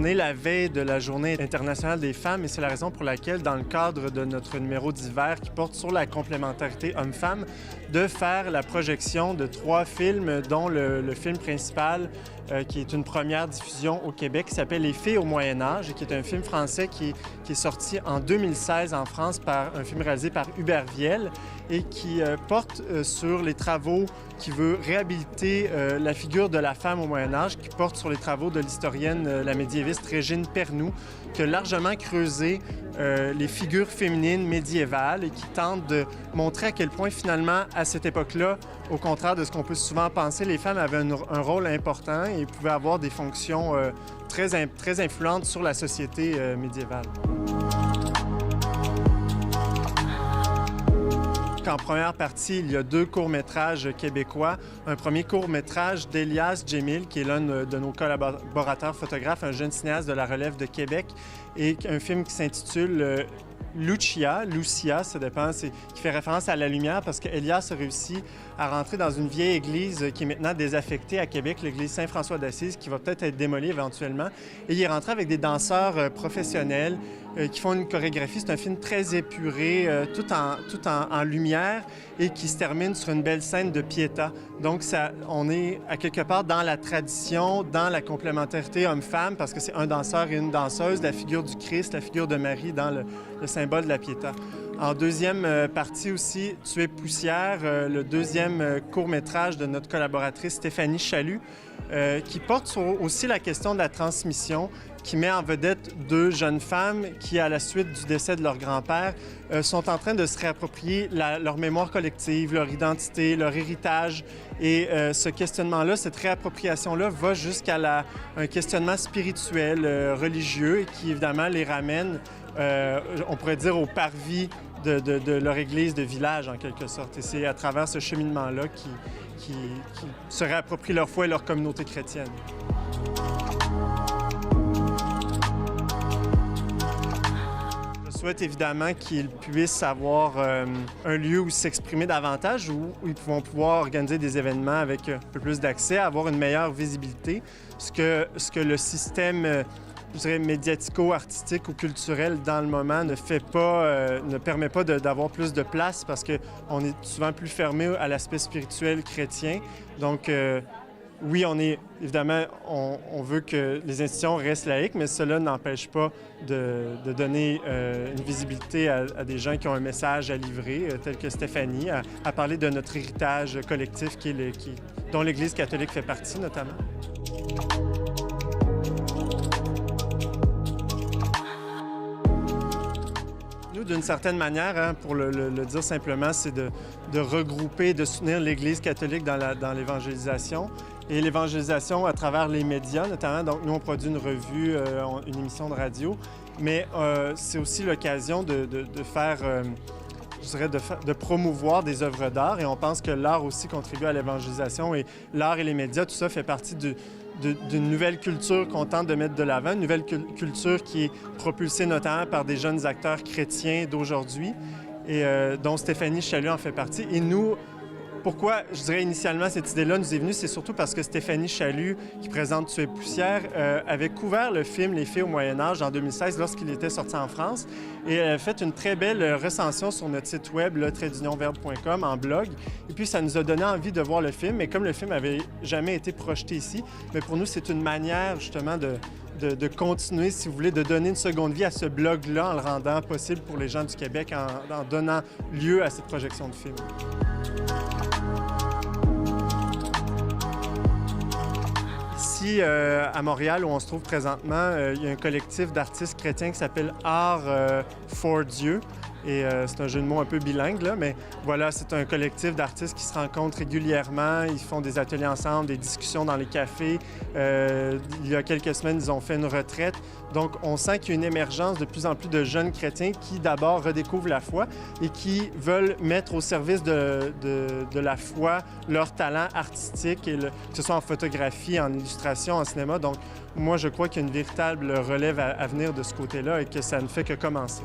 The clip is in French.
On est la veille de la Journée internationale des femmes et c'est la raison pour laquelle, dans le cadre de notre numéro d'hiver qui porte sur la complémentarité homme-femme, de faire la projection de 3 films, dont le film principal, qui est une première diffusion au Québec, qui s'appelle Les filles au Moyen Âge, et qui est un film français qui est sorti en 2016 en France, par un film réalisé par Hubert Viel, et qui porte sur les travaux, qui veut réhabiliter la figure de la femme au Moyen Âge, qui porte sur les travaux de l'historienne, la médiéviste Régine Pernoud, qui a largement creusé les figures féminines médiévales et qui tente de montrer à quel point, finalement, à cette époque-là, au contraire de ce qu'on peut souvent penser, les femmes avaient un rôle important et pouvaient avoir des fonctions très influentes sur la société médiévale. En première partie, il y a 2 courts-métrages québécois. Un premier court-métrage d'Elias Djemil, qui est l'un de nos collaborateurs photographes, un jeune cinéaste de la relève de Québec, et un film qui s'intitule Lucia, ça dépend, qui fait référence à la lumière parce qu'Elias a réussi à rentrer dans une vieille église qui est maintenant désaffectée à Québec, l'église Saint-François d'Assise, qui va peut-être être démolie éventuellement. Et il est rentré avec des danseurs professionnels qui font une chorégraphie. C'est un film très épuré, tout en lumière et qui se termine sur une belle scène de Pietà. Donc, on est à quelque part dans la tradition, dans la complémentarité homme-femme, parce que c'est un danseur et une danseuse, la figure du Christ, la figure de Marie dans le symbole de la Pietà. En deuxième partie aussi, Tuer poussière, le deuxième court-métrage de notre collaboratrice Stéphanie Chalut, qui porte sur aussi la question de la transmission, qui met en vedette 2 jeunes femmes qui, à la suite du décès de leur grand-père, sont en train de se réapproprier leur mémoire collective, leur identité, leur héritage. Et ce questionnement-là, cette réappropriation-là, va jusqu'à un questionnement spirituel, religieux, et qui, évidemment, les ramène, on pourrait dire, au parvis de leur église de village, en quelque sorte. Et c'est à travers ce cheminement-là qui se réapproprient leur foi et leur communauté chrétienne. Je souhaite évidemment qu'ils puissent avoir un lieu où s'exprimer davantage, où ils vont pouvoir organiser des événements avec un peu plus d'accès, avoir une meilleure visibilité, ce que le système je dirais, médiatico-artistique ou culturel dans le moment ne permet pas d'avoir plus de place parce qu'on est souvent plus fermé à l'aspect spirituel chrétien. Donc, oui, évidemment, on veut que les institutions restent laïques, mais cela n'empêche pas de donner une visibilité à des gens qui ont un message à livrer, tel que Stéphanie, à parler de notre héritage collectif dont l'Église catholique fait partie, notamment. Nous, d'une certaine manière, pour le dire simplement, c'est de regrouper, de soutenir l'Église catholique dans l'évangélisation. Et l'évangélisation à travers les médias, notamment. Donc, nous, on produit une revue, une émission de radio, mais c'est aussi l'occasion de faire, je dirais, de promouvoir des œuvres d'art. Et on pense que l'art aussi contribue à l'évangélisation. Et l'art et les médias, tout ça fait partie d'une nouvelle culture qu'on tente de mettre de l'avant, une nouvelle culture qui est propulsée notamment par des jeunes acteurs chrétiens d'aujourd'hui, et dont Stéphanie Chalut en fait partie. Et nous, pourquoi, je dirais, initialement, cette idée-là nous est venue, c'est surtout parce que Stéphanie Chalut, qui présente Tuer poussière, avait couvert le film Les filles au Moyen Âge en 2016 lorsqu'il était sorti en France. Et elle a fait une très belle recension sur notre site web, le-verbe.com, en blog. Et puis, ça nous a donné envie de voir le film. Mais comme le film n'avait jamais été projeté ici, mais pour nous, c'est une manière, justement, de continuer, si vous voulez, de donner une seconde vie à ce blog-là en le rendant possible pour les gens du Québec, en donnant lieu à cette projection de film. Ici, à Montréal, où on se trouve présentement, il y a un collectif d'artistes chrétiens qui s'appelle Art for Dieu. Et c'est un jeu de mots un peu bilingue, là, mais voilà, c'est un collectif d'artistes qui se rencontrent régulièrement. Ils font des ateliers ensemble, des discussions dans les cafés. Il y a quelques semaines, ils ont fait une retraite. Donc, on sent qu'il y a une émergence de plus en plus de jeunes chrétiens qui, d'abord, redécouvrent la foi et qui veulent mettre au service de la foi leur talent artistique, que ce soit en photographie, en illustration, en cinéma. Donc, moi, je crois qu'il y a une véritable relève à venir de ce côté-là et que ça ne fait que commencer.